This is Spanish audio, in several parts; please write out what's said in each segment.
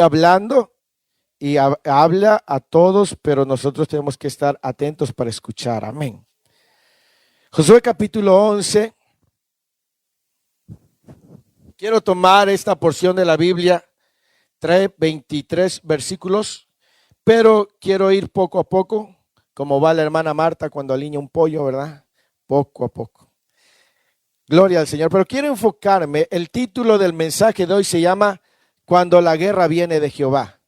hablando y habla a todos, pero nosotros tenemos que estar atentos para escuchar. Amén. Josué capítulo 11. Quiero tomar esta porción de la Biblia, trae 23 versículos, pero quiero ir poco a poco, como va la hermana Marta cuando alinea un pollo, ¿verdad? Poco a poco. Gloria al Señor. Pero quiero enfocarme, el título del mensaje de hoy se llama Cuando la guerra viene de Jehová.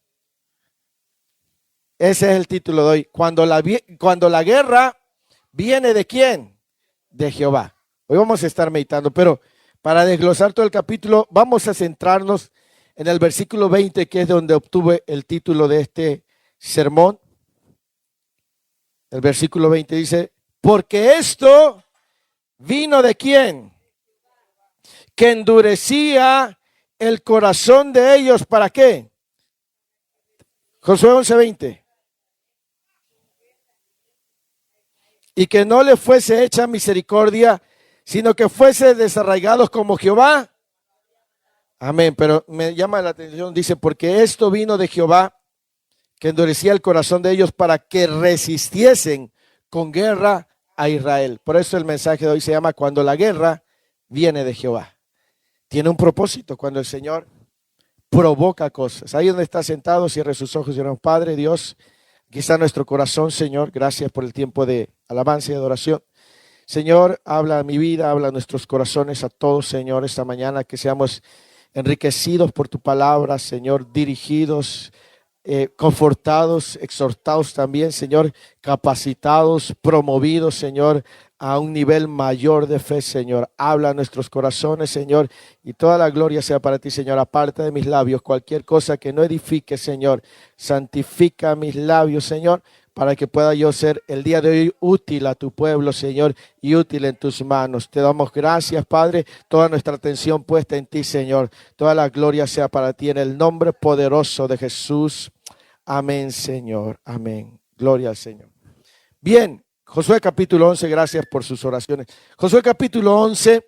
Ese es el título de hoy. Cuando la guerra viene ¿de quién? De Jehová. Hoy vamos a estar meditando, pero para desglosar todo el capítulo, vamos a centrarnos en el versículo 20, que es donde obtuve el título de este sermón. El versículo 20 dice, porque esto vino ¿de quién? Que endurecía el corazón de ellos, ¿para qué? Josué 11:20. Y que no le fuese hecha misericordia, sino que fuese desarraigados como Jehová. Amén, pero me llama la atención, dice, porque esto vino de Jehová, que endurecía el corazón de ellos para que resistiesen con guerra a Israel. Por eso el mensaje de hoy se llama Cuando la guerra viene de Jehová. Tiene un propósito cuando el Señor provoca cosas. Ahí donde está sentado, cierre sus ojos y oramos. Padre Dios, aquí está nuestro corazón, Señor. Gracias por el tiempo de alabanza y adoración. Señor, habla a mi vida, habla a nuestros corazones, a todos, Señor, esta mañana, que seamos enriquecidos por tu palabra, Señor, dirigidos, confortados, exhortados también, Señor, capacitados, promovidos, Señor, a un nivel mayor de fe, Señor. Habla a nuestros corazones, Señor, y toda la gloria sea para ti, Señor. Aparta de mis labios cualquier cosa que no edifique, Señor. Santifica mis labios, Señor, para que pueda yo ser el día de hoy útil a tu pueblo, Señor, y útil en tus manos. Te damos gracias, Padre, toda nuestra atención puesta en ti, Señor. Toda la gloria sea para ti en el nombre poderoso de Jesús. Amén, Señor. Amén. Gloria al Señor. Bien, Josué capítulo 11, gracias por sus oraciones. Josué capítulo 11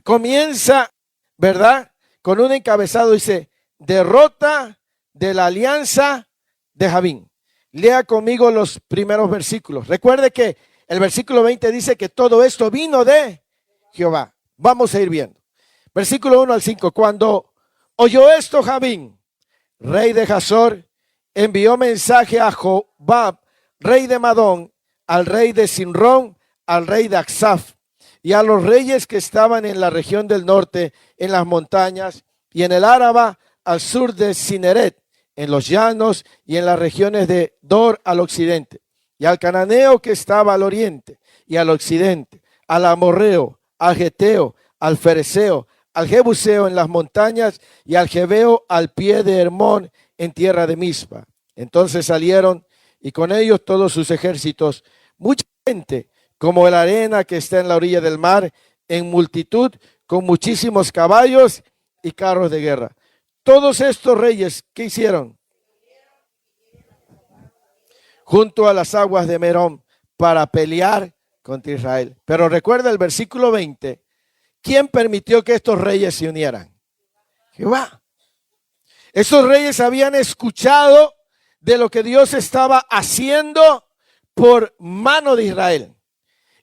comienza, ¿verdad? Con un encabezado, dice, derrota de la alianza de Javín. Lea conmigo los primeros versículos. Recuerde que el versículo 20 dice que todo esto vino de Jehová. Vamos a ir viendo. Versículo 1 al 5. Cuando oyó esto Javín, rey de Hazor, envió mensaje a Jobab, rey de Madón, al rey de Sinrón, al rey de Aksaf, y a los reyes que estaban en la región del norte, en las montañas, y en el Áraba, al sur de Cineret, en los llanos y en las regiones de Dor al occidente, y al cananeo que estaba al oriente y al occidente, al amorreo, al geteo, al fereceo, al jebuseo en las montañas y al jebeo al pie de Hermón en tierra de Mispa. Entonces salieron y con ellos todos sus ejércitos, mucha gente como la arena que está en la orilla del mar, en multitud, con muchísimos caballos y carros de guerra. Todos estos reyes, ¿qué hicieron? Junto a las aguas de Merón para pelear contra Israel. Pero recuerda el versículo 20, ¿quién permitió que estos reyes se unieran? Jehová. Estos reyes habían escuchado de lo que Dios estaba haciendo por mano de Israel.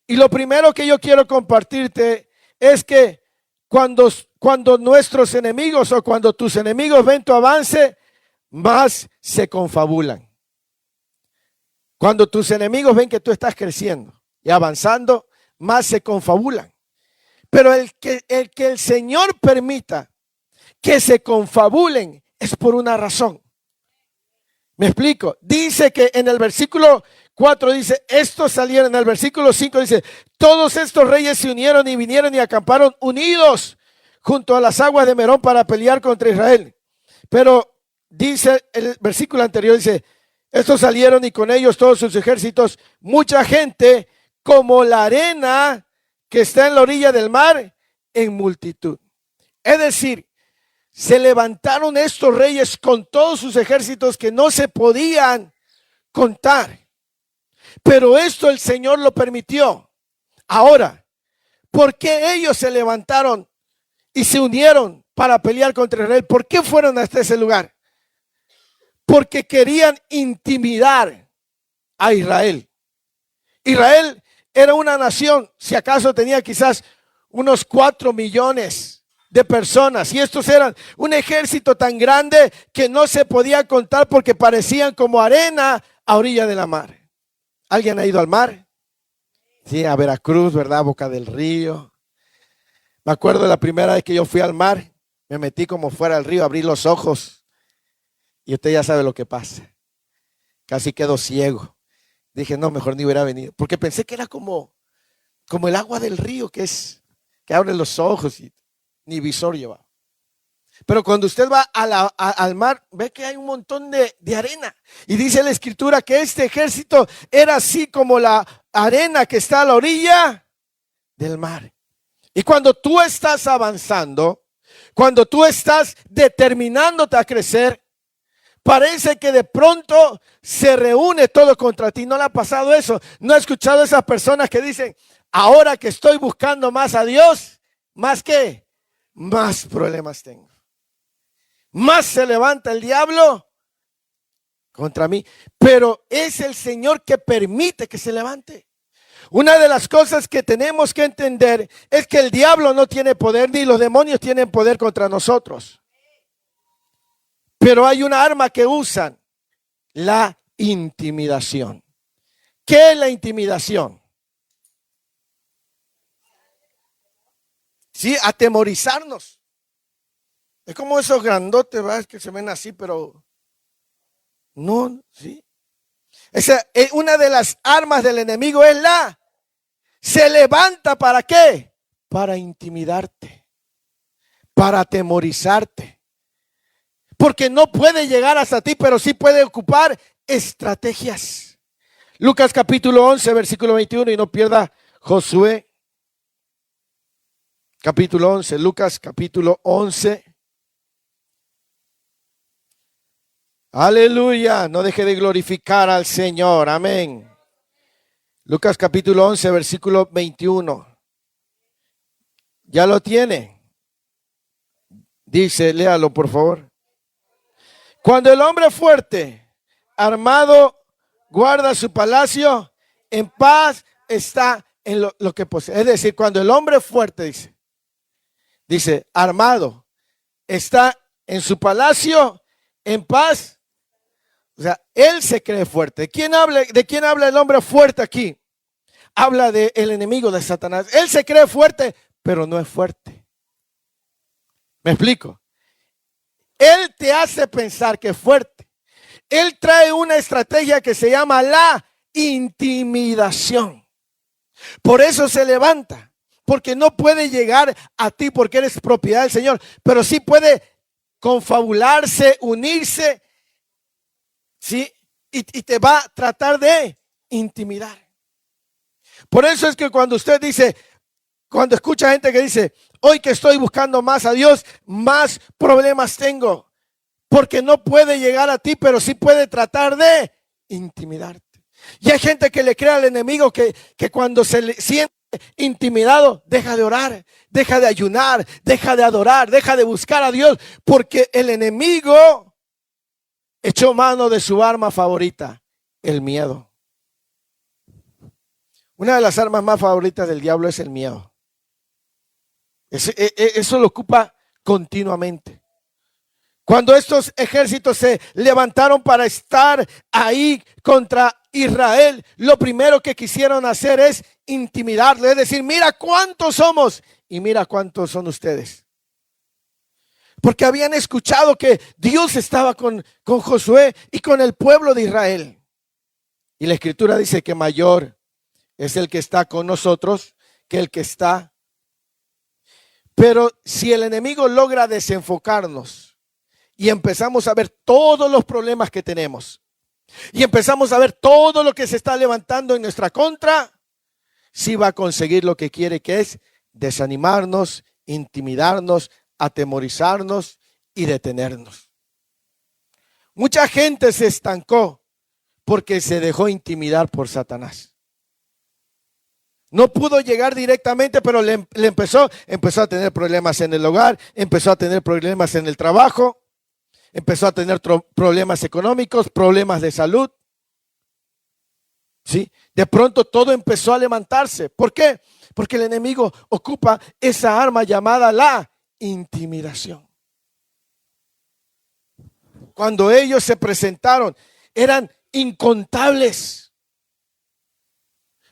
Y lo primero que yo quiero compartirte es que cuando nuestros enemigos o cuando tus enemigos ven tu avance, más se confabulan. Cuando tus enemigos ven que tú estás creciendo y avanzando, más se confabulan. Pero el que el Señor permita que se confabulen es por una razón. ¿Me explico? Dice que en el versículo 4 dice, estos salieron. En el versículo 5 dice, todos estos reyes se unieron y vinieron y acamparon unidos junto a las aguas de Merón para pelear contra Israel. Pero dice el versículo anterior, dice, estos salieron y con ellos todos sus ejércitos, mucha gente como la arena que está en la orilla del mar en multitud. Es decir, se levantaron estos reyes con todos sus ejércitos que no se podían contar. Pero esto el Señor lo permitió. Ahora, ¿por qué ellos se levantaron y se unieron para pelear contra Israel? ¿Por qué fueron hasta ese lugar? porque querían intimidar a Israel. Israel era una nación, si acaso tenía quizás unos 4 millones de personas, y estos eran un ejército tan grande que no se podía contar porque parecían como arena a orilla de la mar. ¿Alguien ha ido al mar? Sí, a Veracruz, ¿verdad? Boca del Río. Me acuerdo la primera vez que yo fui al mar, me metí como fuera del río, abrí los ojos y usted ya sabe lo que pasa. Casi quedo ciego. Dije, no, mejor ni hubiera venido, porque pensé que era como el agua del río, que abre los ojos y ni visor llevaba. Pero cuando usted va al mar, ve que hay un montón de arena. Y dice la escritura que este ejército era así como la arena que está a la orilla del mar. Y cuando tú estás avanzando, cuando tú estás determinándote a crecer, parece que de pronto se reúne todo contra ti. ¿No le ha pasado eso? ¿No ha escuchado a esas personas que dicen, ahora que estoy buscando más a Dios, más que, más problemas tengo? Más se levanta el diablo contra mí, pero es el Señor que permite que se levante. Una de las cosas que tenemos que entender es que el diablo no tiene poder, ni los demonios tienen poder contra nosotros. Pero hay una arma que usan, la intimidación. ¿Qué es la intimidación? Sí, atemorizarnos. Es como esos grandotes, ¿verdad? Que se ven así, pero no, sí. Una de las armas del enemigo es se levanta ¿para qué? Para intimidarte, para atemorizarte. Porque no puede llegar hasta ti, pero sí puede ocupar estrategias. Lucas capítulo 11, versículo 21, y no pierda Josué. Capítulo 11, Lucas capítulo 11. Aleluya, no deje de glorificar al Señor, amén. Lucas capítulo 11, versículo 21. ¿Ya lo tiene? Dice, léalo por favor. Cuando el hombre fuerte, armado, guarda su palacio, en paz está en lo que posee. Es decir, cuando el hombre fuerte, dice, armado, está en su palacio, en paz. O sea, él se cree fuerte. ¿De quién habla el hombre fuerte aquí? Habla del enemigo de Satanás. Él se cree fuerte, pero no es fuerte. ¿Me explico? Él te hace pensar que es fuerte. Él trae una estrategia que se llama la intimidación. Por eso se levanta, porque no puede llegar a ti porque eres propiedad del Señor, pero sí puede confabularse, unirse, ¿sí? Y te va a tratar de intimidar. Por eso es que cuando usted dice, cuando escucha gente que dice, hoy que estoy buscando más a Dios, más problemas tengo. Porque no puede llegar a ti, pero sí puede tratar de intimidarte. Y hay gente que le cree al enemigo que cuando se le siente intimidado, deja de orar, deja de ayunar, deja de adorar, deja de buscar a Dios, porque el enemigo echó mano de su arma favorita, el miedo. Una de las armas más favoritas del diablo es el miedo. Eso lo ocupa continuamente. Cuando estos ejércitos se levantaron para estar ahí contra Israel, lo primero que quisieron hacer es intimidarle, es decir, mira cuántos somos y mira cuántos son ustedes. Porque habían escuchado que Dios estaba con Josué y con el pueblo de Israel. Y la escritura dice que mayor es el que está con nosotros que el que está. Pero si el enemigo logra desenfocarnos y empezamos a ver todos los problemas que tenemos y empezamos a ver todo lo que se está levantando en nuestra contra, sí va a conseguir lo que quiere, que es desanimarnos, intimidarnos, atemorizarnos y detenernos. Mucha gente se estancó porque se dejó intimidar por Satanás. No pudo llegar directamente, pero le empezó a tener problemas en el hogar, empezó a tener problemas en el trabajo, empezó a tener problemas económicos, problemas de salud. ¿Sí? De pronto todo empezó a levantarse. ¿Por qué? Porque el enemigo ocupa esa arma llamada la intimidación. Cuando ellos se presentaron, eran incontables.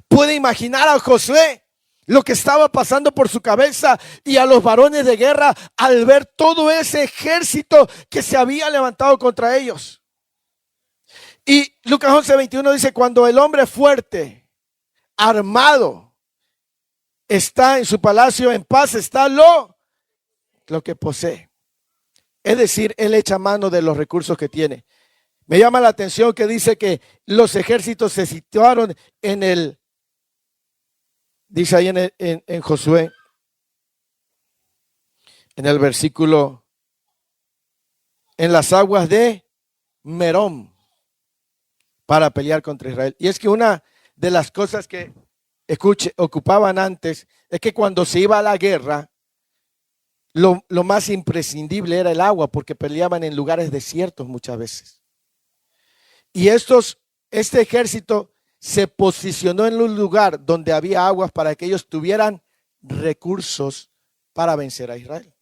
Puede imaginar a Josué lo que estaba pasando por su cabeza y a los varones de guerra al ver todo ese ejército que se había levantado contra ellos. Y Lucas 11:21 dice, cuando el hombre fuerte, armado, está en su palacio en paz, está lo que posee. Es decir, él echa mano de los recursos que tiene. Me llama la atención que dice que los ejércitos se situaron dice ahí en Josué, en el versículo, en las aguas de Merón, para pelear contra Israel. Y es que una de las cosas que ocupaban antes es que cuando se iba a la guerra, lo más imprescindible era el agua, porque peleaban en lugares desiertos muchas veces. Y este ejército se posicionó en un lugar donde había aguas para que ellos tuvieran recursos para vencer a Israel.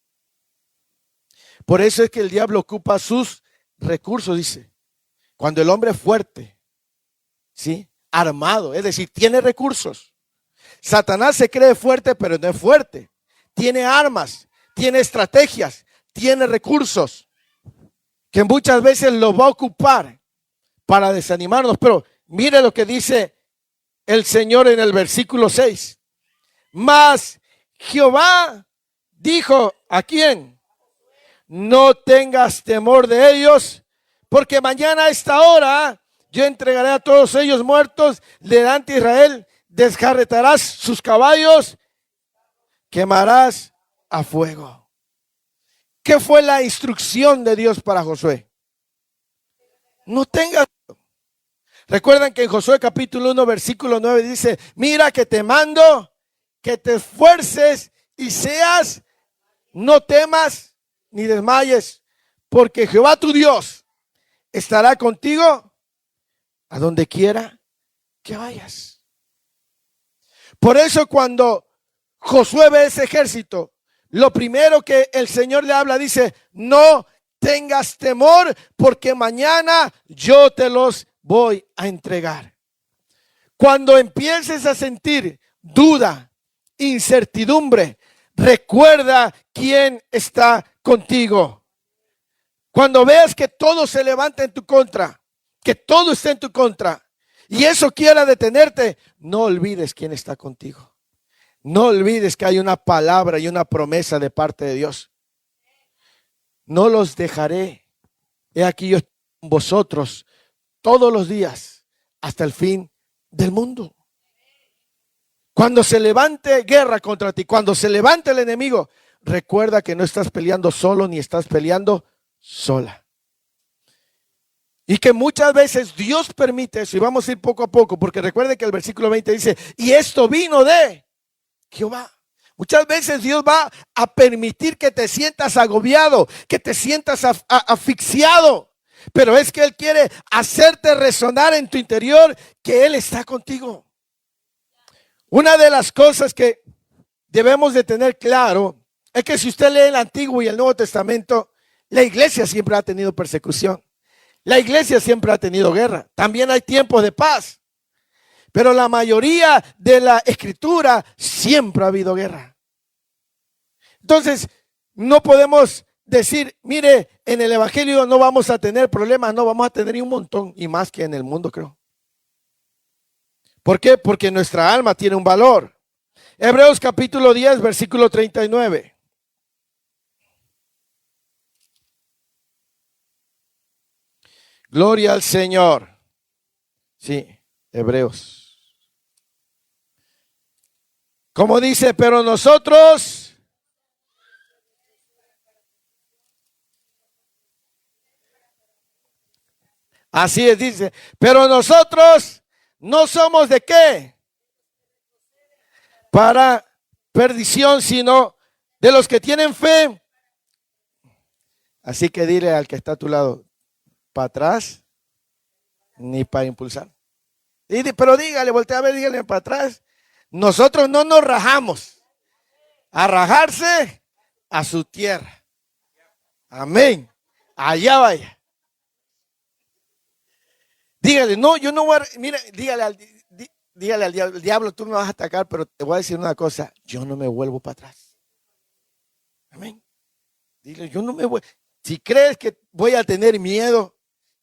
Por eso es que el diablo ocupa sus recursos, dice. Cuando el hombre es fuerte, ¿sí? Armado, es decir, tiene recursos. Satanás se cree fuerte, pero no es fuerte. Tiene armas, tiene estrategias, tiene recursos que muchas veces los va a ocupar para desanimarnos. Pero mire lo que dice el Señor en el versículo 6. Mas Jehová dijo, ¿a quién? No tengas temor de ellos, porque mañana a esta hora yo entregaré a todos ellos muertos delante de Israel, descarretarás sus caballos, quemarás a fuego. ¿Qué fue la instrucción de Dios para Josué? No tengas. Recuerdan que en Josué capítulo 1 versículo 9 dice, mira que te mando que te esfuerces y seas, no temas ni desmayes, porque Jehová tu Dios estará contigo a donde quiera que vayas. Por eso cuando Josué ve ese ejército, lo primero que el Señor le habla, dice, no tengas temor, porque mañana yo te los voy a entregar. Cuando empieces a sentir duda, incertidumbre, recuerda quién está contigo. Cuando veas que todo se levanta en tu contra, que todo está en tu contra, y eso quiera detenerte, no olvides quién está contigo. No olvides que hay una palabra y una promesa de parte de Dios. No los dejaré. He aquí yo estoy con vosotros todos los días hasta el fin del mundo. Cuando se levante guerra contra ti, cuando se levante el enemigo, recuerda que no estás peleando solo ni estás peleando sola. Y que muchas veces Dios permite eso, y vamos a ir poco a poco, porque recuerde que el versículo 20 dice, y esto vino de Jehová. Muchas veces Dios va a permitir que te sientas agobiado, que te sientas asfixiado, pero es que Él quiere hacerte resonar en tu interior que Él está contigo. Una de las cosas que debemos de tener claro es que si usted lee el Antiguo y el Nuevo Testamento, la iglesia siempre ha tenido persecución. La iglesia siempre ha tenido guerra. También hay tiempos de paz. Pero la mayoría de la escritura siempre ha habido guerra. Entonces, no podemos decir, mire, en el evangelio no vamos a tener problemas. No, vamos a tener un montón y más que en el mundo, creo. ¿Por qué? Porque nuestra alma tiene un valor. Hebreos capítulo 10, versículo 39. Gloria al Señor. Sí, Hebreos. Como dice, pero nosotros así es, dice, pero nosotros no somos de qué para perdición, sino de los que tienen fe Así que dile al que está a tu lado, para atrás ni para impulsar. Pero dígale, voltea a ver, dígale para atrás. Nosotros no nos rajamos. A rajarse a su tierra. Amén. Allá vaya. Dígale, no, yo no voy a, mira, dígale al diablo, tú me vas a atacar, pero te voy a decir una cosa, yo no me vuelvo para atrás. Amén. Dile, yo no me voy. Si crees que voy a tener miedo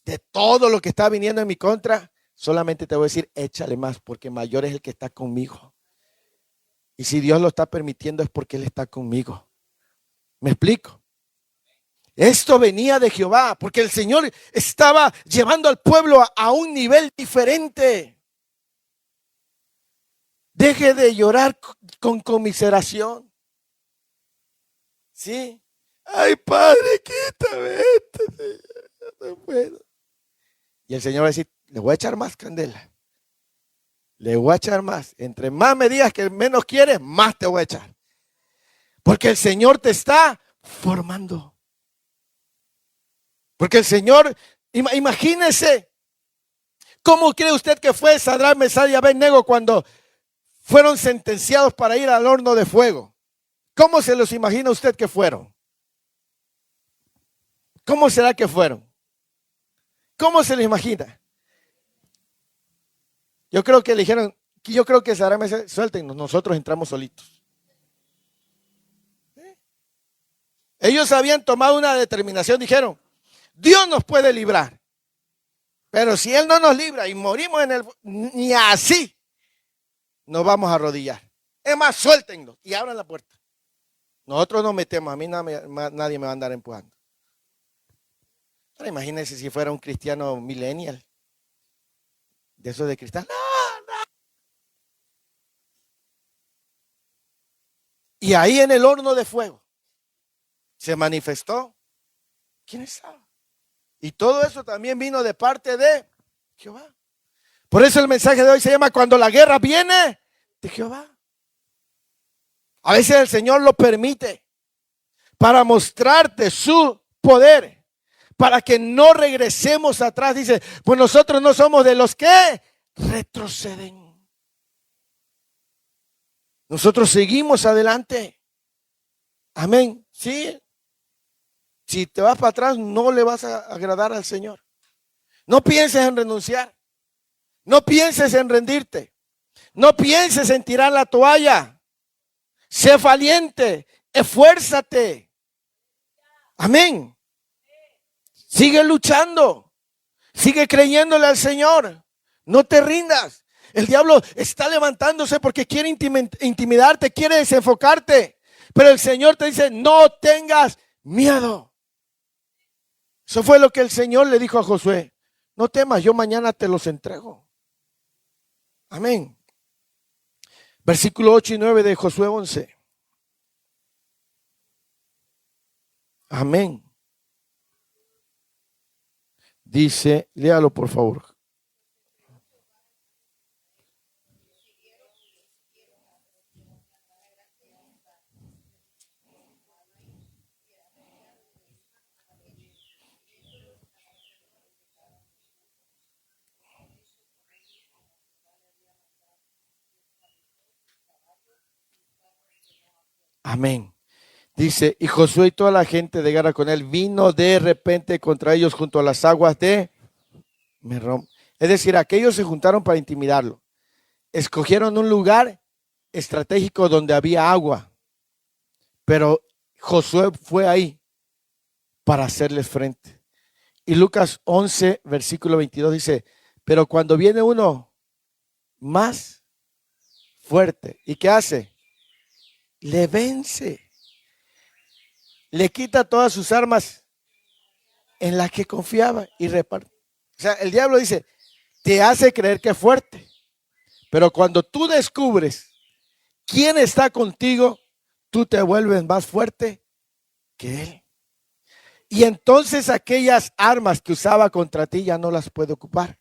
de todo lo que está viniendo en mi contra, solamente te voy a decir, échale más, porque mayor es el que está conmigo. Y si Dios lo está permitiendo es porque Él está conmigo. ¿Me explico? Esto venía de Jehová, porque el Señor estaba llevando al pueblo a un nivel diferente. Deje de llorar con conmiseración. ¿Sí? Ay, Padre, quítame esto. No puedo. Y el Señor va a decir, le voy a echar más candela. Le voy a echar más. Entre más me digas que menos quieres, más te voy a echar. Porque el Señor te está formando. Porque el Señor, imagínese, ¿cómo cree usted que fue Sadrach, Mesach y Abednego cuando fueron sentenciados para ir al horno de fuego? ¿Cómo se los imagina usted que fueron? ¿Cómo será que fueron? ¿Cómo se los imagina? Yo creo que le dijeron, yo creo que Sadrach, Mesach, suéltenos, nosotros entramos solitos. Ellos habían tomado una determinación, dijeron, Dios nos puede librar, pero si Él no nos libra y morimos en el, ni así nos vamos a arrodillar. Es más, suéltennos y abran la puerta. Nosotros nos metemos, a mí nadie me va a andar empujando. Pero imagínense si fuera un cristiano millennial, de esos de cristal. No, no. Y ahí en el horno de fuego se manifestó. ¿Quién sabe? Y todo eso también vino de parte de Jehová. Por eso el mensaje de hoy se llama cuando la guerra viene de Jehová. A veces el Señor lo permite para mostrarte su poder, para que no regresemos atrás. Dice, pues nosotros no somos de los que retroceden. Nosotros seguimos adelante. Amén. Sí. Si te vas para atrás, no le vas a agradar al Señor. No pienses en renunciar. No pienses en rendirte. No pienses en tirar la toalla. Sé valiente. Esfuérzate. Amén. Sigue luchando. Sigue creyéndole al Señor. No te rindas. El diablo está levantándose porque quiere intimidarte, quiere desenfocarte. Pero el Señor te dice, no tengas miedo. Eso fue lo que el Señor le dijo a Josué. No temas, yo mañana te los entrego. Amén. Versículo 8 y 9 de Josué 11. Amén. Dice, léalo por favor. Amén. Dice, y Josué y toda la gente de guerra con él vino de repente contra ellos junto a las aguas de Merrom. Es decir, aquellos se juntaron para intimidarlo. Escogieron un lugar estratégico donde había agua. Pero Josué fue ahí para hacerles frente. Y Lucas 11, versículo 22 dice, pero cuando viene uno más fuerte, ¿y qué hace? Le vence. Le quita todas sus armas en las que confiaba y reparte. O sea, el diablo dice, te hace creer que es fuerte. Pero cuando tú descubres quién está contigo, tú te vuelves más fuerte que él. Y entonces aquellas armas que usaba contra ti ya no las puede ocupar.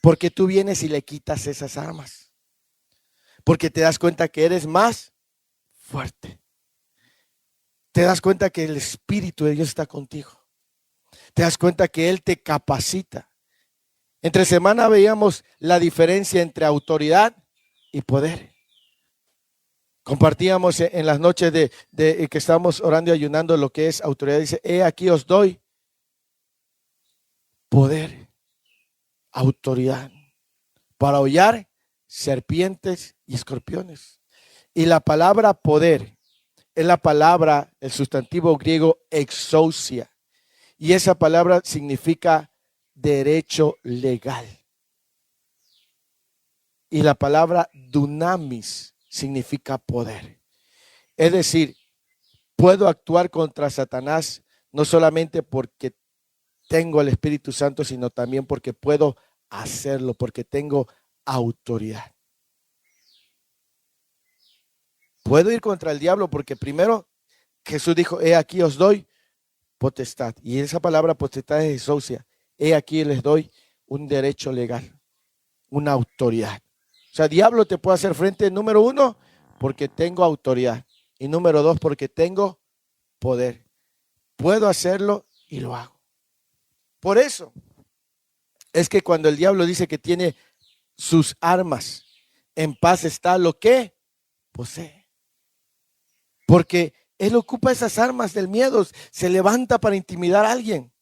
Porque tú vienes y le quitas esas armas. Porque te das cuenta que eres más fuerte. te das cuenta que el Espíritu de Dios está contigo. Te das cuenta que Él te capacita. Entre semana veíamos la diferencia entre autoridad y poder. Compartíamos en las noches de que estábamos orando y ayunando lo que es autoridad. Dice, aquí os doy poder, autoridad, para hollar serpientes y escorpiones. Y la palabra poder es la palabra, el sustantivo griego exousia. Y esa palabra significa derecho legal. Y la palabra dunamis significa poder. Es decir, puedo actuar contra Satanás no solamente porque tengo el Espíritu Santo, sino también porque puedo hacerlo, porque tengo autoridad. Puedo ir contra el diablo porque primero Jesús dijo, aquí os doy potestad. Y esa palabra potestad es exousia. Aquí les doy un derecho legal, una autoridad. O sea, diablo te puede hacer frente, número uno, porque tengo autoridad. Y número dos, porque tengo poder. Puedo hacerlo y lo hago. Por eso es que cuando el diablo dice que tiene sus armas, en paz está lo que posee. Porque él ocupa esas armas del miedo, se levanta para intimidar a alguien.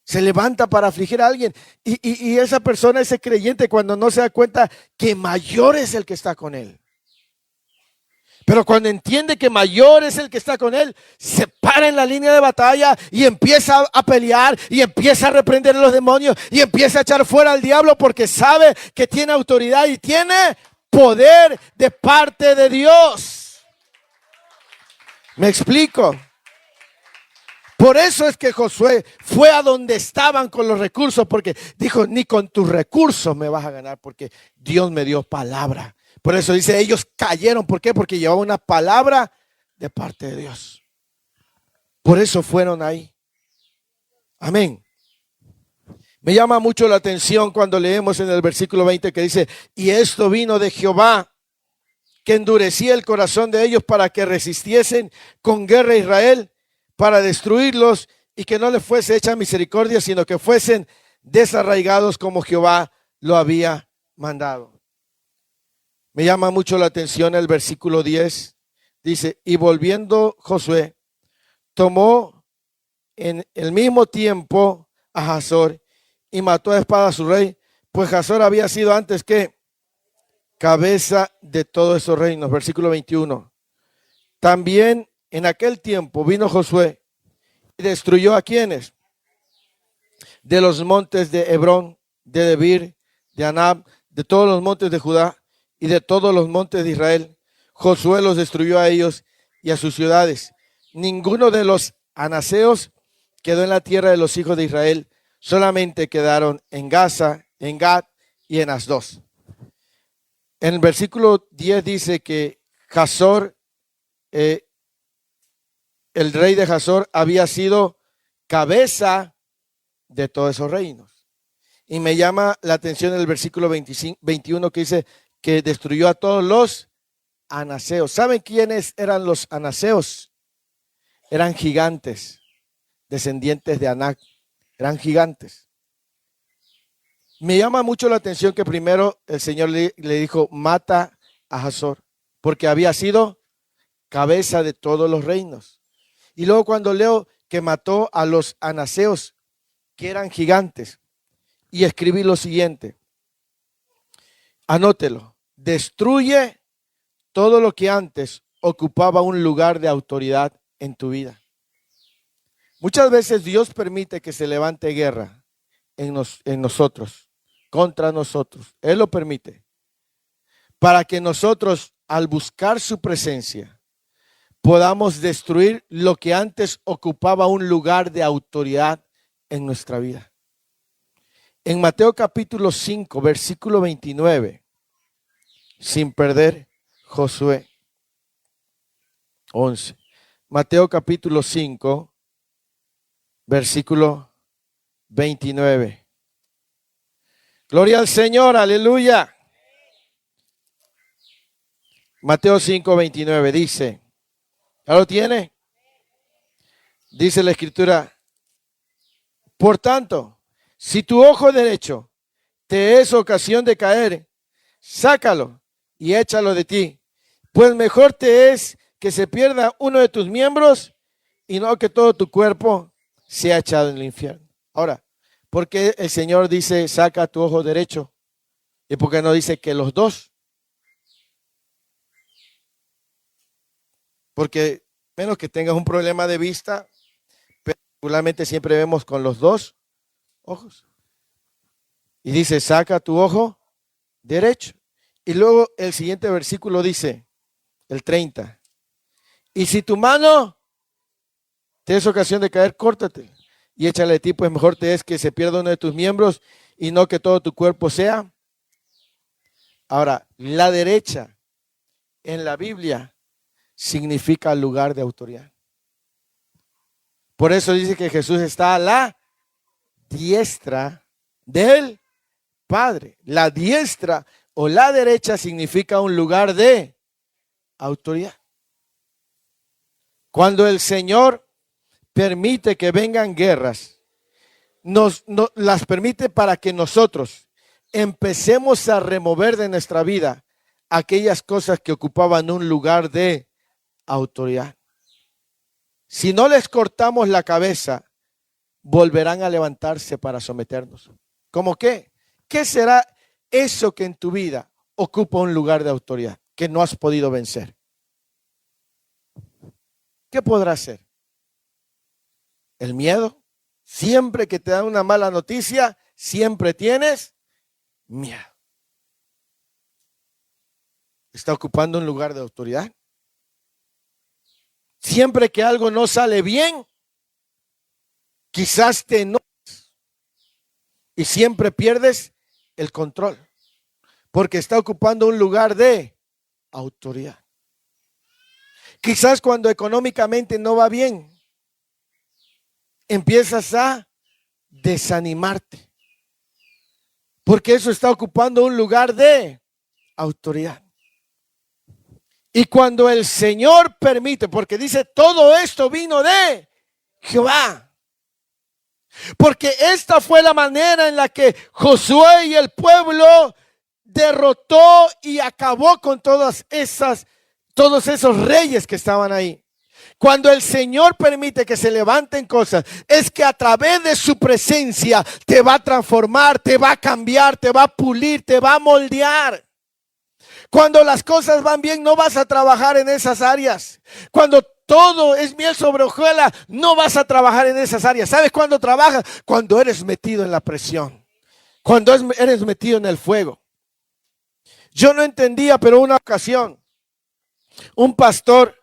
Se levanta para afligir a alguien. Y esa persona, ese creyente, cuando no se da cuenta que mayor es el que está con él. Pero cuando entiende que mayor es el que está con él, se para en la línea de batalla y empieza a pelear y empieza a reprender a los demonios y empieza a echar fuera al diablo porque sabe que tiene autoridad y tiene poder de parte de Dios. ¿Me explico? Por eso es que Josué fue a donde estaban con los recursos, porque dijo, ni con tus recursos me vas a ganar, porque Dios me dio palabra. Por eso dice, ellos cayeron. ¿Por qué? Porque llevaban una palabra de parte de Dios. Por eso fueron ahí. Amén. Me llama mucho la atención cuando leemos en el versículo 20 que dice, y esto vino de Jehová, que endurecía el corazón de ellos para que resistiesen con guerra a Israel, para destruirlos y que no les fuese hecha misericordia, sino que fuesen desarraigados como Jehová lo había mandado. Me llama mucho la atención el versículo 10. Dice, y volviendo Josué, tomó en el mismo tiempo a Hazor y mató a espada a su rey, pues Hazor había sido antes que cabeza de todos esos reinos. Versículo 21. También en aquel tiempo vino Josué y destruyó a quienes de los montes de Hebrón, de Debir, de Anab, de todos los montes de Judá y de todos los montes de Israel. Josué los destruyó a ellos y a sus ciudades. Ninguno de los anaseos quedó en la tierra de los hijos de Israel, solamente quedaron en Gaza, en Gad y en Asdod. En el versículo 10 dice que Hazor, el rey de Hazor, había sido cabeza de todos esos reinos. Y me llama la atención el versículo 21 que dice que destruyó a todos los anaseos. ¿Saben quiénes eran los anaseos? Eran gigantes, descendientes de Anac, eran gigantes. Me llama mucho la atención que primero el Señor le dijo, mata a Hazor, porque había sido cabeza de todos los reinos. Y luego cuando leo que mató a los anaseos, que eran gigantes, y escribí lo siguiente, anótelo, destruye todo lo que antes ocupaba un lugar de autoridad en tu vida. Muchas veces Dios permite que se levante guerra en nosotros, contra nosotros. Él lo permite, para que nosotros, al buscar su presencia, podamos destruir lo que antes ocupaba un lugar de autoridad en nuestra vida. En Mateo capítulo 5, versículo 29, sin perder Josué 11. Mateo capítulo 5, versículo 29. Gloria al Señor, aleluya. Mateo 5, 29 dice, ¿Ya lo tiene? Dice la Escritura, por tanto, si tu ojo derecho te es ocasión de caer, sácalo y échalo de ti, pues mejor te es que se pierda uno de tus miembros y no que todo tu cuerpo sea echado en el infierno. Ahora, ¿por qué el Señor dice saca tu ojo derecho? ¿Y por qué no dice que los dos? Porque menos que tengas un problema de vista, regularmente siempre vemos con los dos ojos. Y dice, saca tu ojo derecho. Y luego el siguiente versículo dice, el 30. Y si tu mano te es ocasión de caer, córtate y échale de ti, pues mejor te es que se pierda uno de tus miembros y no que todo tu cuerpo sea. Ahora, la derecha en la Biblia significa lugar de autoridad. Por eso dice que Jesús está a la diestra del Padre. La diestra o la derecha significa un lugar de autoridad. Cuando el Señor permite que vengan guerras, las permite para que nosotros empecemos a remover de nuestra vida aquellas cosas que ocupaban un lugar de autoridad. Si no les cortamos la cabeza, volverán a levantarse para someternos. ¿Cómo qué? ¿Qué será eso que en tu vida ocupa un lugar de autoridad que no has podido vencer? ¿Qué podrá ser? ¿El miedo? Siempre que te dan una mala noticia, siempre tienes miedo. ¿Está ocupando un lugar de autoridad? Siempre que algo no sale bien, quizás te enojas y siempre pierdes el control, porque está ocupando un lugar de autoridad. Quizás cuando económicamente no va bien, empiezas a desanimarte, porque eso está ocupando un lugar de autoridad. Y cuando el Señor permite, porque dice, todo esto vino de Jehová. Porque esta fue la manera en la que Josué y el pueblo derrotó y acabó con todos esos reyes que estaban ahí. Cuando el Señor permite que se levanten cosas, es que a través de su presencia te va a transformar, te va a cambiar, te va a pulir, te va a moldear. Cuando las cosas van bien, no vas a trabajar en esas áreas. Cuando todo es miel sobre hojuelas, no vas a trabajar en esas áreas. ¿Sabes cuándo trabajas? Cuando eres metido en la presión. Cuando eres metido en el fuego. Yo no entendía, pero una ocasión, un pastor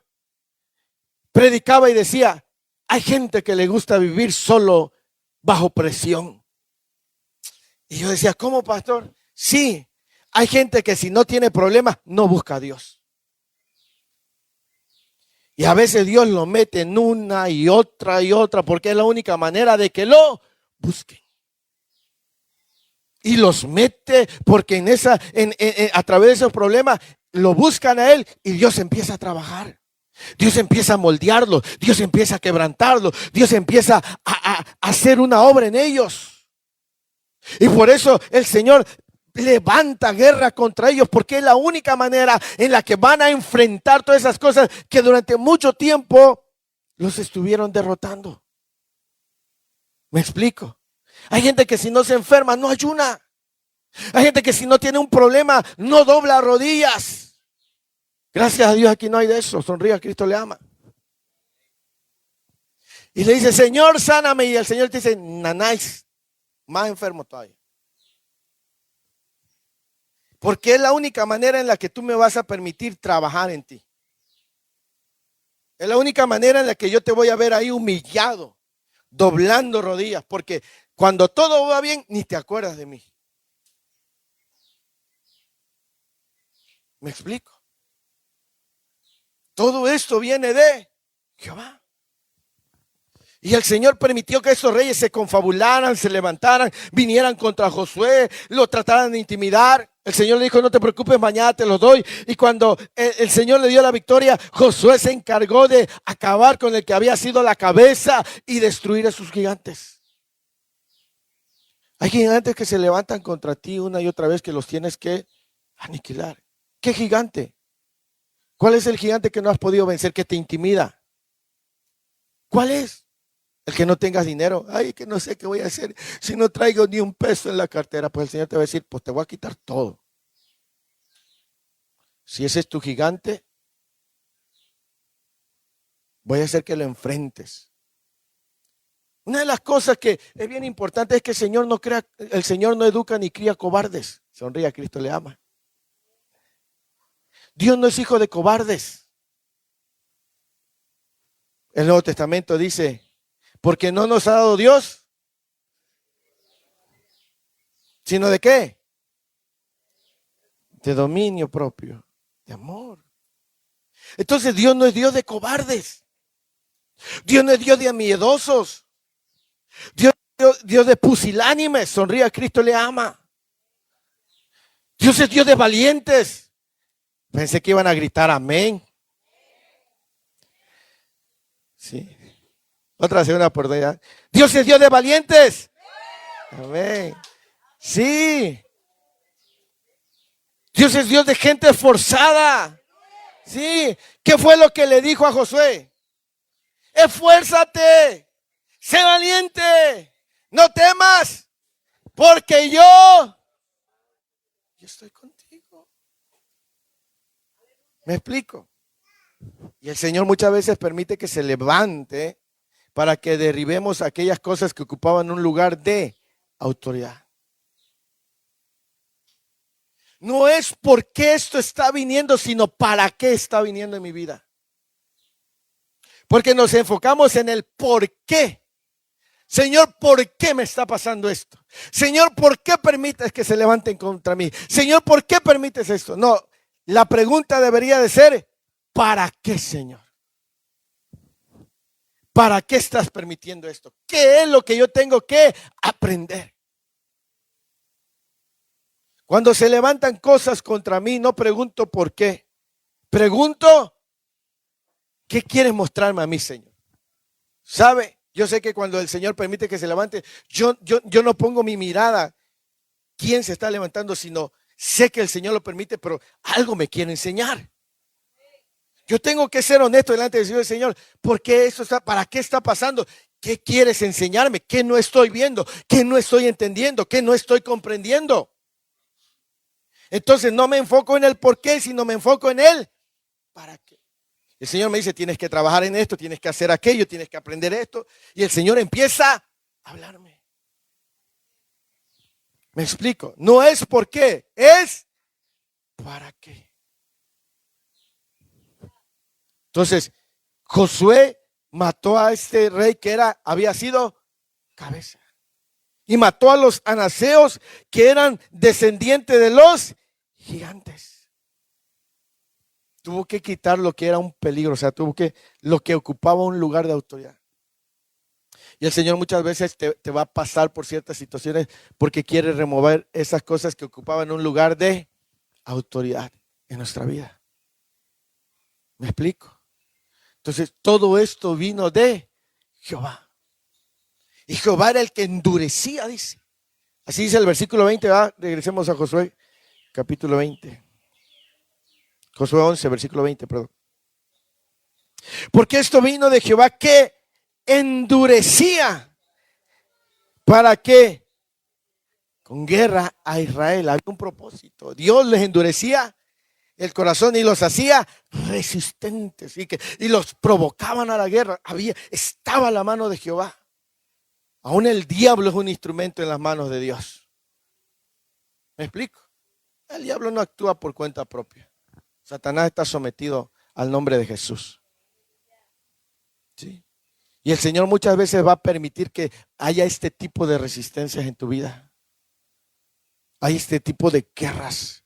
predicaba y decía, hay gente que le gusta vivir solo bajo presión. Y yo decía, ¿cómo, pastor? Sí. Hay gente que si no tiene problemas, no busca a Dios. Y a veces Dios lo mete en una y otra, porque es la única manera de que lo busquen. Y los mete porque a través de esos problemas lo buscan a Él y Dios empieza a trabajar. Dios empieza a moldearlo, Dios empieza a quebrantarlo, Dios empieza a hacer una obra en ellos. Y por eso el Señor levanta guerra contra ellos, porque es la única manera en la que van a enfrentar todas esas cosas que durante mucho tiempo los estuvieron derrotando. ¿Me explico? Hay gente que si no se enferma no ayuna. Hay gente que si no tiene un problema no dobla rodillas. Gracias a Dios aquí no hay de eso. Sonríe, Cristo le ama. Y le dice, Señor, sáname. Y el Señor te dice, nanáis, más enfermo todavía. Porque es la única manera en la que tú me vas a permitir trabajar en ti. Es la única manera en la que yo te voy a ver ahí humillado, doblando rodillas. Porque cuando todo va bien, ni te acuerdas de mí. ¿Me explico? Todo esto viene de Jehová. Y el Señor permitió que esos reyes se confabularan, se levantaran, vinieran contra Josué, lo trataran de intimidar. El Señor le dijo, no te preocupes, mañana te los doy. Y cuando el Señor le dio la victoria, Josué se encargó de acabar con el que había sido la cabeza y destruir a sus gigantes. Hay gigantes que se levantan contra ti una y otra vez que los tienes que aniquilar. ¿Qué gigante? ¿Cuál es el gigante que no has podido vencer, que te intimida? ¿Cuál es? El que no tengas dinero. Ay, que no sé qué voy a hacer si no traigo ni un peso en la cartera. Pues el Señor te va a decir, pues te voy a quitar todo. Si ese es tu gigante, voy a hacer que lo enfrentes. Una de las cosas que es bien importante es que el Señor no educa ni cría cobardes. Sonríe, a Cristo le ama. Dios no es hijo de cobardes. El Nuevo Testamento dice, porque no nos ha dado Dios, sino de qué? De dominio propio, de amor. Entonces Dios no es Dios de cobardes. Dios no es Dios de miedosos. Dios de pusilánimes. Sonríe, a Cristo le ama. Dios es Dios de valientes. Pensé que iban a gritar amén. Sí. Otra segunda oportunidad. Dios es Dios de valientes. Amén. Sí. Dios es Dios de gente esforzada. Sí. ¿Qué fue lo que le dijo a Josué? Esfuérzate. Sé valiente. No temas. Porque yo estoy contigo. ¿Me explico? Y el Señor muchas veces permite que se levante para que derribemos aquellas cosas que ocupaban un lugar de autoridad. No es por qué esto está viniendo, sino para qué está viniendo en mi vida. Porque nos enfocamos en el por qué. Señor, ¿por qué me está pasando esto? Señor, ¿por qué permites que se levanten contra mí? Señor, ¿por qué permites esto? No, la pregunta debería de ser, ¿para qué, Señor? ¿Para qué estás permitiendo esto? ¿Qué es lo que yo tengo que aprender? Cuando se levantan cosas contra mí, no pregunto por qué. Pregunto, ¿qué quieres mostrarme a mí, Señor? ¿Sabe? Yo sé que cuando el Señor permite que se levante, yo no pongo mi mirada quién se está levantando, sino sé que el Señor lo permite, pero algo me quiere enseñar. Yo tengo que ser honesto delante del Señor. ¿Por qué eso está? ¿Para qué está pasando? ¿Qué quieres enseñarme? ¿Qué no estoy viendo? ¿Qué no estoy entendiendo? ¿Qué no estoy comprendiendo? Entonces no me enfoco en el por qué, sino me enfoco en el para qué. El Señor me dice, tienes que trabajar en esto, tienes que hacer aquello, tienes que aprender esto. Y el Señor empieza a hablarme. Me explico. No es por qué, es para qué. Entonces, Josué mató a este rey que había sido cabeza. Y mató a los anaseos que eran descendientes de los gigantes. Tuvo que quitar lo que era un peligro, o sea, lo que ocupaba un lugar de autoridad. Y el Señor muchas veces te va a pasar por ciertas situaciones porque quiere remover esas cosas que ocupaban un lugar de autoridad en nuestra vida. ¿Me explico? Entonces, todo esto vino de Jehová. Y Jehová era el que endurecía, dice. Así dice el versículo 20, ¿va? Regresemos a Josué, capítulo 20. Josué 11, versículo 20, perdón. Porque esto vino de Jehová que endurecía. ¿Para qué? Con guerra a Israel. Había un propósito. Dios les endurecía el corazón y los hacía resistentes y los provocaban a la guerra. Estaba la mano de Jehová. Aún el diablo es un instrumento en las manos de Dios. ¿Me explico? El diablo no actúa por cuenta propia. Satanás está sometido al nombre de Jesús. ¿Sí? Y el Señor muchas veces va a permitir que haya este tipo de resistencias en tu vida. Hay este tipo de guerras.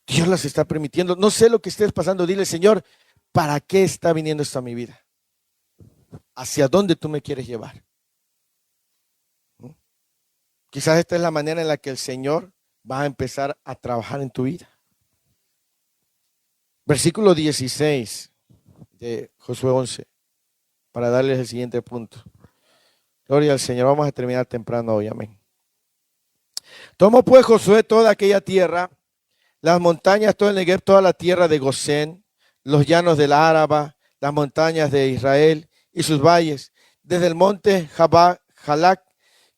Dios las está permitiendo. No sé lo que estés pasando. Dile, Señor, ¿para qué está viniendo esto a mi vida? ¿Hacia dónde tú me quieres llevar? Quizás esta es la manera en la que el Señor va a empezar a trabajar en tu vida. Versículo 16 de Josué 11, para darles el siguiente punto. Gloria al Señor. Vamos a terminar temprano hoy. Amén. Tomó pues Josué toda aquella tierra, las montañas, todo el Negev, toda la tierra de Gosén, los llanos del Áraba, las montañas de Israel y sus valles, desde el monte Jalac,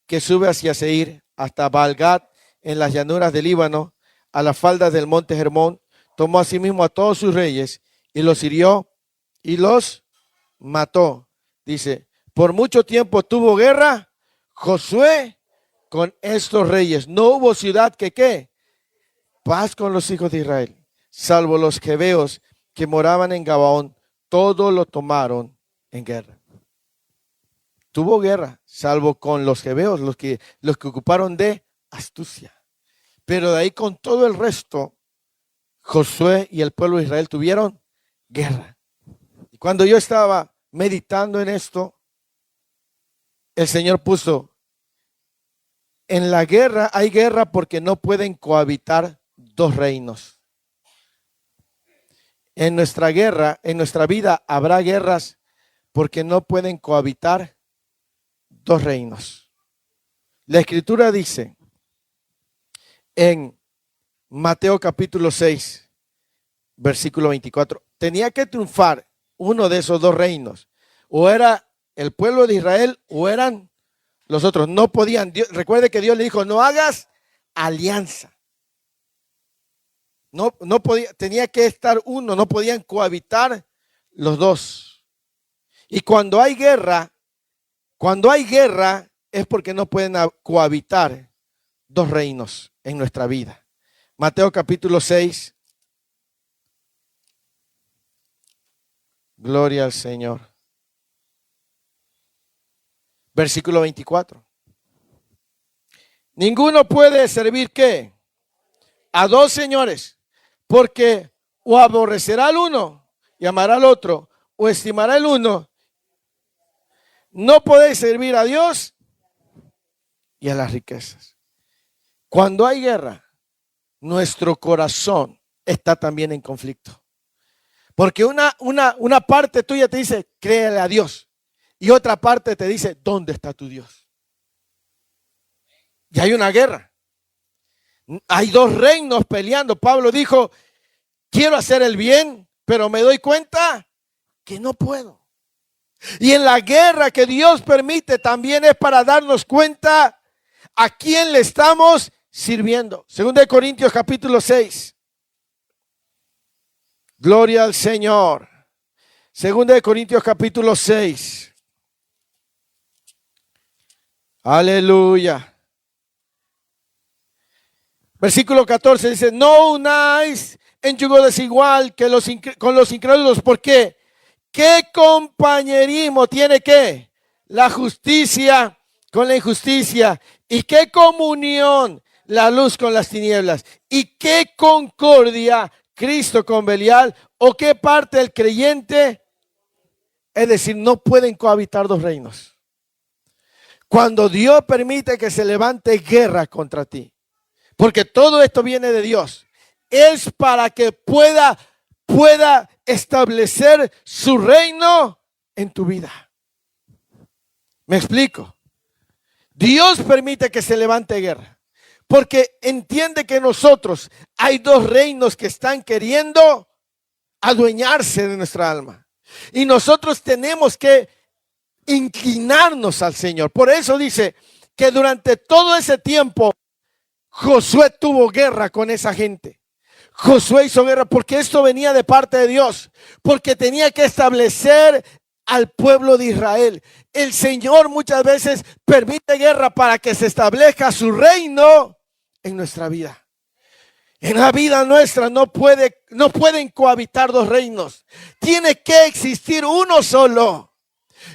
que sube hacia Seir, hasta Baal-Gad, en las llanuras del Líbano, a las faldas del monte Hermón. Tomó asimismo a todos sus reyes y los hirió y los mató. Dice, por mucho tiempo tuvo guerra Josué con estos reyes. No hubo ciudad que ¿qué? Paz con los hijos de Israel, salvo los jebeos que moraban en Gabaón. Todo lo tomaron en guerra. Tuvo guerra, salvo con los jebeos, los que ocuparon de astucia. Pero de ahí con todo el resto, Josué y el pueblo de Israel tuvieron guerra. Y cuando yo estaba meditando en esto, el Señor puso, en la guerra hay guerra porque no pueden cohabitar dos reinos. En nuestra guerra, en nuestra vida habrá guerras porque no pueden cohabitar dos reinos. La Escritura dice en Mateo capítulo 6, versículo 24, tenía que triunfar uno de esos dos reinos. O era el pueblo de Israel o eran los otros. No podían. Recuerde que Dios le dijo, no hagas alianza. No podía, tenía que estar uno, no podían cohabitar los dos. Y cuando hay guerra es porque no pueden cohabitar dos reinos en nuestra vida. Mateo capítulo 6. Gloria al Señor. Versículo 24. Ninguno puede servir ¿qué? A dos señores, porque o aborrecerá al uno y amará al otro, o estimará al uno. No podéis servir a Dios y a las riquezas. Cuando hay guerra, nuestro corazón está también en conflicto. Porque una parte tuya te dice, créele a Dios. Y otra parte te dice, ¿dónde está tu Dios? Y hay una guerra. Hay dos reinos peleando. Pablo dijo, quiero hacer el bien, pero me doy cuenta que no puedo. Y en la guerra que Dios permite también es para darnos cuenta a quién le estamos sirviendo. Segunda de Corintios capítulo 6. Gloria al Señor. Segunda de Corintios capítulo 6. Aleluya. Versículo 14 dice, no unáis en yugo desigual con los incrédulos. ¿Por qué? ¿Qué compañerismo tiene qué? La justicia con la injusticia. ¿Y qué comunión la luz con las tinieblas? ¿Y qué concordia Cristo con Belial? ¿O qué parte del creyente? Es decir, no pueden cohabitar dos reinos. Cuando Dios permite que se levante guerra contra ti, porque todo esto viene de Dios, es para que pueda establecer su reino en tu vida. ¿Me explico? Dios permite que se levante guerra, porque entiende que nosotros hay dos reinos que están queriendo adueñarse de nuestra alma. Y nosotros tenemos que inclinarnos al Señor. Por eso dice que durante todo ese tiempo Josué tuvo guerra con esa gente. Josué hizo guerra porque esto venía de parte de Dios, porque tenía que establecer al pueblo de Israel. El Señor muchas veces permite guerra para que se establezca su reino en nuestra vida. En la vida nuestra no pueden cohabitar dos reinos. Tiene que existir uno solo.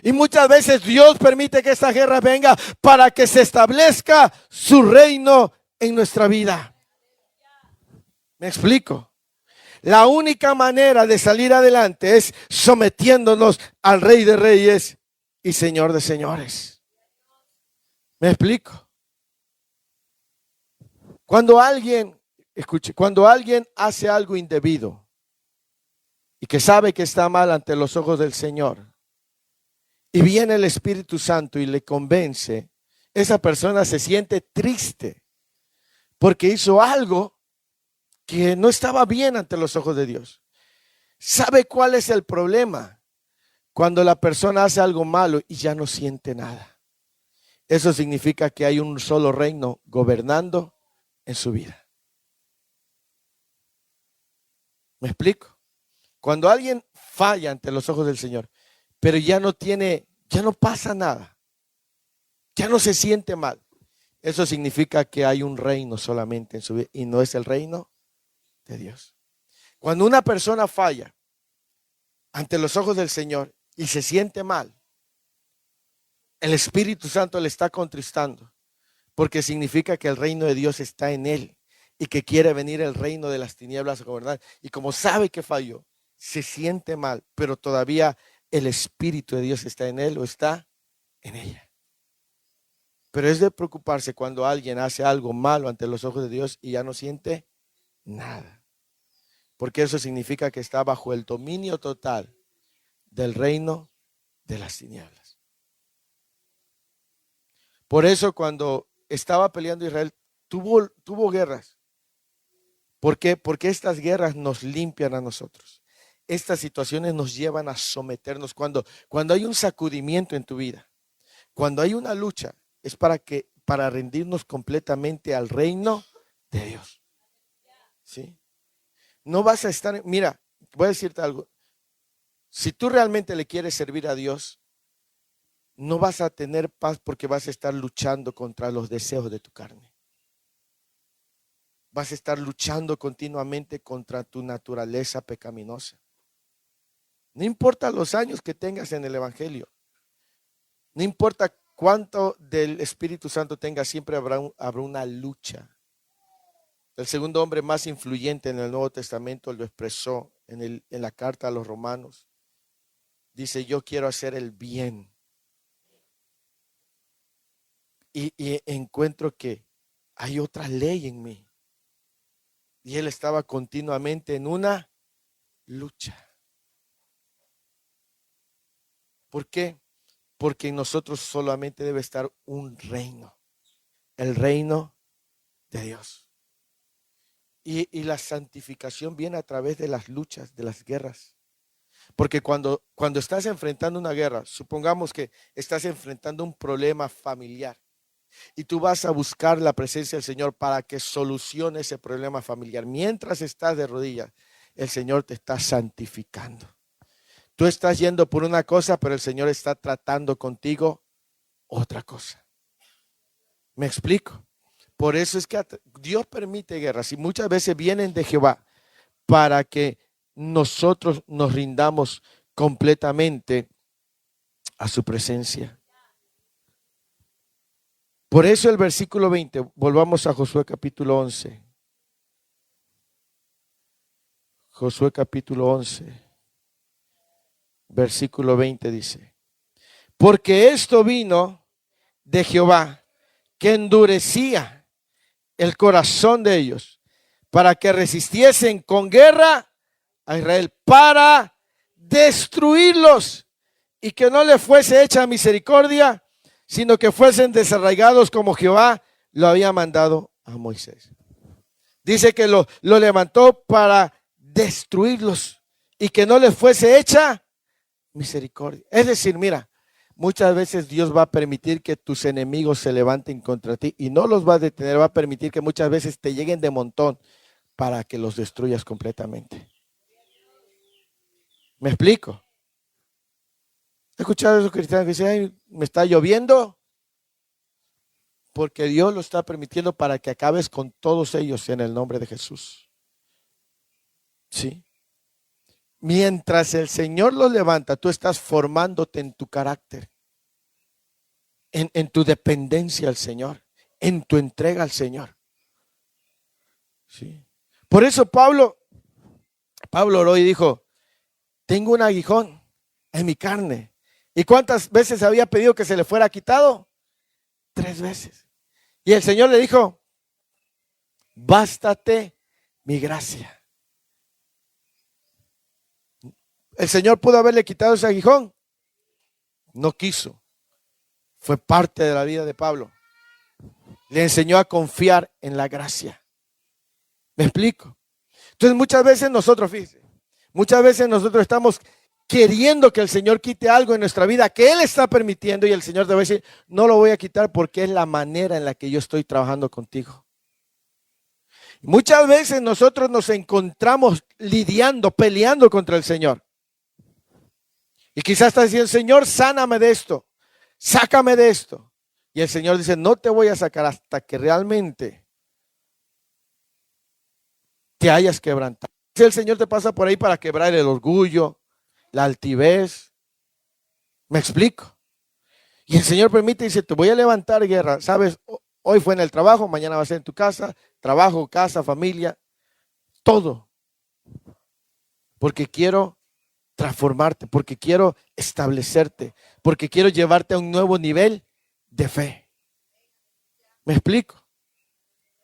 Y muchas veces Dios permite que esta guerra venga para que se establezca su reino en nuestra vida. ¿Me explico? La única manera de salir adelante es sometiéndonos al Rey de Reyes y Señor de Señores. ¿Me explico? Cuando alguien, escuche, cuando alguien hace algo indebido y que sabe que está mal ante los ojos del Señor, y viene el Espíritu Santo y le convence, esa persona se siente triste porque hizo algo que no estaba bien ante los ojos de Dios. ¿Sabe cuál es el problema? Cuando la persona hace algo malo y ya no siente nada. Eso significa que hay un solo reino gobernando en su vida. ¿Me explico? Cuando alguien falla ante los ojos del Señor, pero ya no pasa nada, ya no se siente mal, eso significa que hay un reino solamente en su vida y no es el reino de Dios. Cuando una persona falla ante los ojos del Señor y se siente mal, el Espíritu Santo le está contristando, porque significa que el reino de Dios está en él y que quiere venir el reino de las tinieblas a gobernar. Y como sabe que falló, se siente mal, pero todavía el Espíritu de Dios está en él o está en ella. Pero es de preocuparse cuando alguien hace algo malo ante los ojos de Dios y ya no siente nada, porque eso significa que está bajo el dominio total del reino de las tinieblas. Por eso cuando estaba peleando Israel, tuvo guerras. ¿Por qué? Porque estas guerras nos limpian a nosotros. Estas situaciones nos llevan a someternos. Cuando hay un sacudimiento en tu vida, cuando hay una lucha, es para rendirnos completamente al reino de Dios. ¿Sí? No vas a estar, mira, voy a decirte algo. Si tú realmente le quieres servir a Dios, no vas a tener paz porque vas a estar luchando contra los deseos de tu carne. Vas a estar luchando continuamente contra tu naturaleza pecaminosa. No importa los años que tengas en el Evangelio, no importa cuánto del Espíritu Santo tengas, siempre habrá una lucha. El segundo hombre más influyente en el Nuevo Testamento lo expresó en la carta a los Romanos. Dice, yo quiero hacer el bien. Y encuentro que hay otra ley en mí. Y él estaba continuamente en una lucha. ¿Por qué? Porque en nosotros solamente debe estar un reino. El reino de Dios. Y la santificación viene a través de las luchas, de las guerras. Porque cuando estás enfrentando una guerra, supongamos que estás enfrentando un problema familiar y tú vas a buscar la presencia del Señor para que solucione ese problema familiar. Mientras estás de rodillas, el Señor te está santificando. Tú estás yendo por una cosa, pero el Señor está tratando contigo otra cosa. ¿Me explico? Por eso es que Dios permite guerras y muchas veces vienen de Jehová para que nosotros nos rindamos completamente a su presencia. Por eso el versículo 20, volvamos a Josué capítulo 11. Josué capítulo 11, versículo 20 dice, porque esto vino de Jehová, que endurecía el corazón de ellos, para que resistiesen con guerra a Israel, para destruirlos, y que no le fuese hecha misericordia, sino que fuesen desarraigados como Jehová lo había mandado a Moisés. Dice que lo levantó para destruirlos y que no les fuese hecha misericordia. Es decir, mira, muchas veces Dios va a permitir que tus enemigos se levanten contra ti y no los va a detener, va a permitir que muchas veces te lleguen de montón para que los destruyas completamente. ¿Me explico? He escuchado a esos cristianos que dicen, ay, me está lloviendo, porque Dios lo está permitiendo para que acabes con todos ellos en el nombre de Jesús. ¿Sí? Mientras el Señor los levanta, tú estás formándote en tu carácter, en tu dependencia al Señor, en tu entrega al Señor. ¿Sí? Por eso Pablo oró y dijo, tengo un aguijón en mi carne. ¿Y cuántas veces había pedido que se le fuera quitado? 3 veces. Y el Señor le dijo, bástate mi gracia. ¿El Señor pudo haberle quitado ese aguijón? No quiso. Fue parte de la vida de Pablo. Le enseñó a confiar en la gracia. ¿Me explico? Entonces muchas veces nosotros, fíjense, muchas veces nosotros estamos queriendo que el Señor quite algo en nuestra vida que Él está permitiendo, y el Señor te va a decir, no lo voy a quitar porque es la manera en la que yo estoy trabajando contigo. Muchas veces nosotros nos encontramos lidiando, peleando contra el Señor. Y quizás estás diciendo, Señor, sáname de esto, sácame de esto. Y el Señor dice, no te voy a sacar hasta que realmente te hayas quebrantado. Si el Señor te pasa por ahí para quebrar el orgullo, la altivez. ¿Me explico? Y el Señor permite y dice, te voy a levantar guerra. ¿Sabes? Hoy fue en el trabajo, mañana va a ser en tu casa. Trabajo, casa, familia, todo. Porque quiero transformarte, porque quiero establecerte, porque quiero llevarte a un nuevo nivel de fe. ¿Me explico?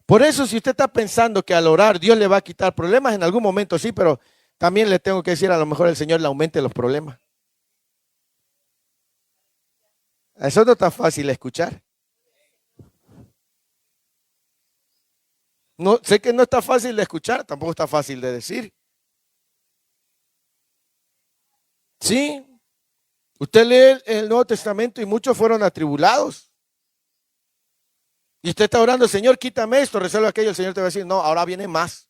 Por eso, si usted está pensando que al orar Dios le va a quitar problemas, en algún momento sí, pero también le tengo que decir, a lo mejor el Señor le aumente los problemas. Eso no está fácil de escuchar. No, sé que no está fácil de escuchar, tampoco está fácil de decir. Sí, usted lee el Nuevo Testamento y muchos fueron atribulados. Y usted está orando, Señor, quítame esto, resuelve aquello. El Señor te va a decir, no, ahora viene más.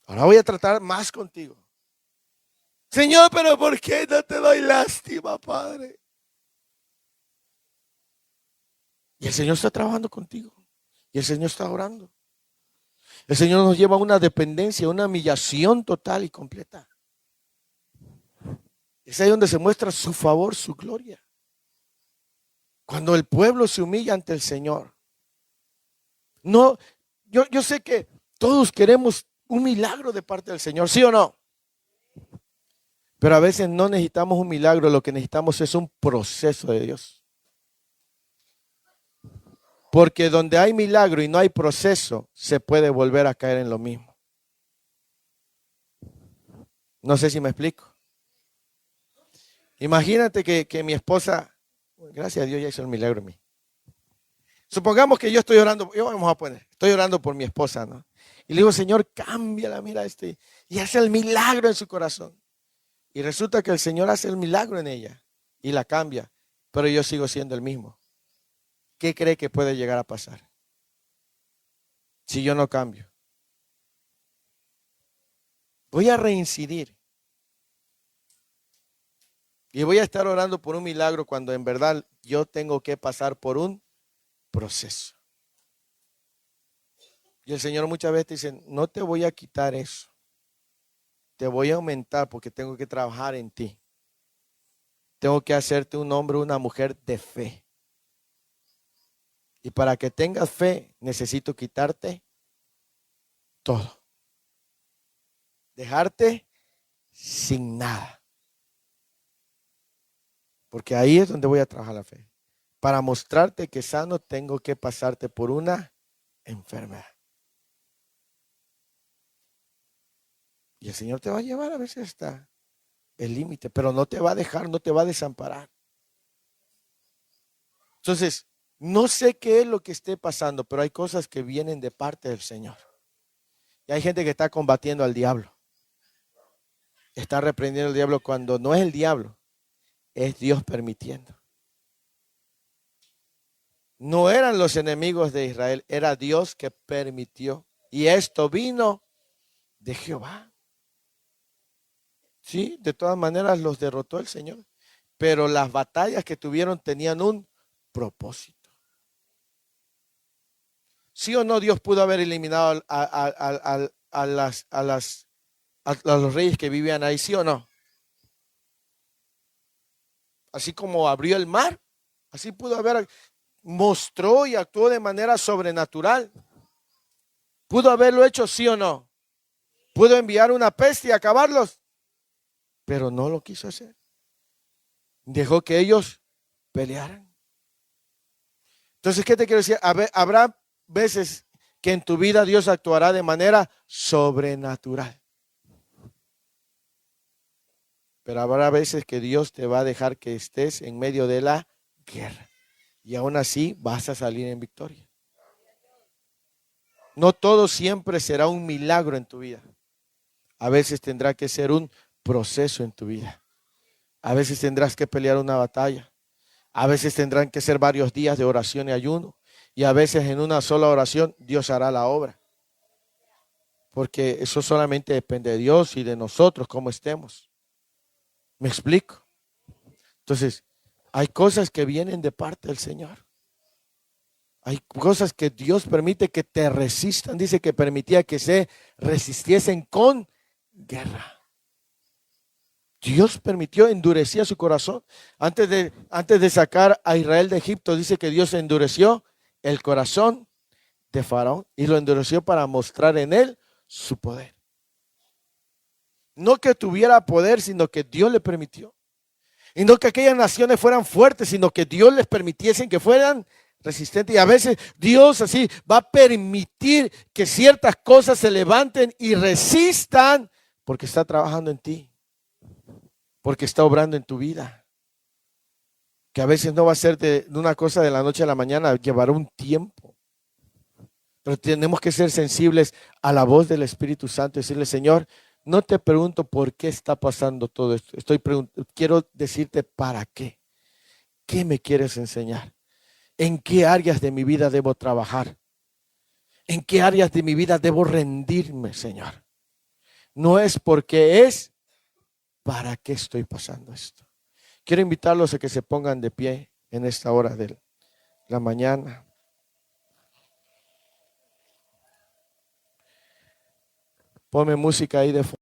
Ahora voy a tratar más contigo. Señor, pero ¿por qué no te doy lástima, Padre? Y el Señor está trabajando contigo. Y el Señor está orando. El Señor nos lleva a una dependencia, una humillación total y completa. Es ahí donde se muestra su favor, su gloria. Cuando el pueblo se humilla ante el Señor. No, yo sé que todos queremos un milagro de parte del Señor, ¿sí o no? Pero a veces no necesitamos un milagro, lo que necesitamos es un proceso de Dios. Porque donde hay milagro y no hay proceso, se puede volver a caer en lo mismo. No sé si me explico. Imagínate que mi esposa, gracias a Dios ya hizo el milagro en mí. Supongamos que yo estoy orando, estoy orando por mi esposa, ¿no? Y le digo, Señor, cámbiala, mira y hace el milagro en su corazón. Y resulta que el Señor hace el milagro en ella y la cambia, pero yo sigo siendo el mismo. ¿Qué cree que puede llegar a pasar si yo no cambio? Voy a reincidir. Y voy a estar orando por un milagro cuando en verdad yo tengo que pasar por un proceso. Y el Señor muchas veces dice, no te voy a quitar eso. Te voy a aumentar porque tengo que trabajar en ti. Tengo que hacerte un hombre o una mujer de fe. Y para que tengas fe, necesito quitarte todo. Dejarte sin nada. Porque ahí es donde voy a trabajar la fe. Para mostrarte que sano, tengo que pasarte por una enfermedad. Y el Señor te va a llevar a veces hasta el límite, pero no te va a dejar, no te va a desamparar. Entonces, no sé qué es lo que esté pasando, pero hay cosas que vienen de parte del Señor. Y hay gente que está combatiendo al diablo. Está reprendiendo al diablo cuando no es el diablo, es Dios permitiendo. No eran los enemigos de Israel, era Dios que permitió. Y esto vino de Jehová. Sí, de todas maneras los derrotó el Señor. Pero las batallas que tuvieron tenían un propósito. ¿Sí o no Dios pudo haber eliminado a los reyes que vivían ahí? ¿Sí o no? Así como abrió el mar, así pudo haber, mostró y actuó de manera sobrenatural. ¿Pudo haberlo hecho, sí o no? ¿Pudo enviar una peste y acabarlos? Pero no lo quiso hacer. Dejó que ellos pelearan. Entonces, ¿qué te quiero decir? ¿Habrá veces que en tu vida Dios actuará de manera sobrenatural. Pero habrá veces que Dios te va a dejar que estés en medio de la guerra. Y aún así vas a salir en victoria. No todo siempre será un milagro en tu vida. A veces tendrá que ser un proceso en tu vida. A veces tendrás que pelear una batalla. A veces tendrán que ser varios días de oración y ayuno. Y a veces en una sola oración Dios hará la obra. Porque eso solamente depende de Dios y de nosotros, cómo estemos. ¿Me explico? Entonces, hay cosas que vienen de parte del Señor. Hay cosas que Dios permite que te resistan. Dice que permitía que se resistiesen con guerra. Dios permitió, endurecía su corazón. Antes de sacar a Israel de Egipto, dice que Dios endureció el corazón de Faraón y lo endureció para mostrar en él su poder. No que tuviera poder, sino que Dios le permitió. Y no que aquellas naciones fueran fuertes, sino que Dios les permitiese que fueran resistentes. Y a veces Dios así va a permitir que ciertas cosas se levanten y resistan porque está trabajando en ti. Porque está obrando en tu vida. Que a veces no va a ser de una cosa de la noche a la mañana, llevará un tiempo. Pero tenemos que ser sensibles a la voz del Espíritu Santo y decirle, Señor, no te pregunto por qué está pasando todo esto. Quiero decirte para qué. ¿Qué me quieres enseñar? ¿En qué áreas de mi vida debo trabajar? ¿En qué áreas de mi vida debo rendirme, Señor? No es porque es para qué estoy pasando esto. Quiero invitarlos a que se pongan de pie en esta hora de la mañana. Ponme música ahí de fondo.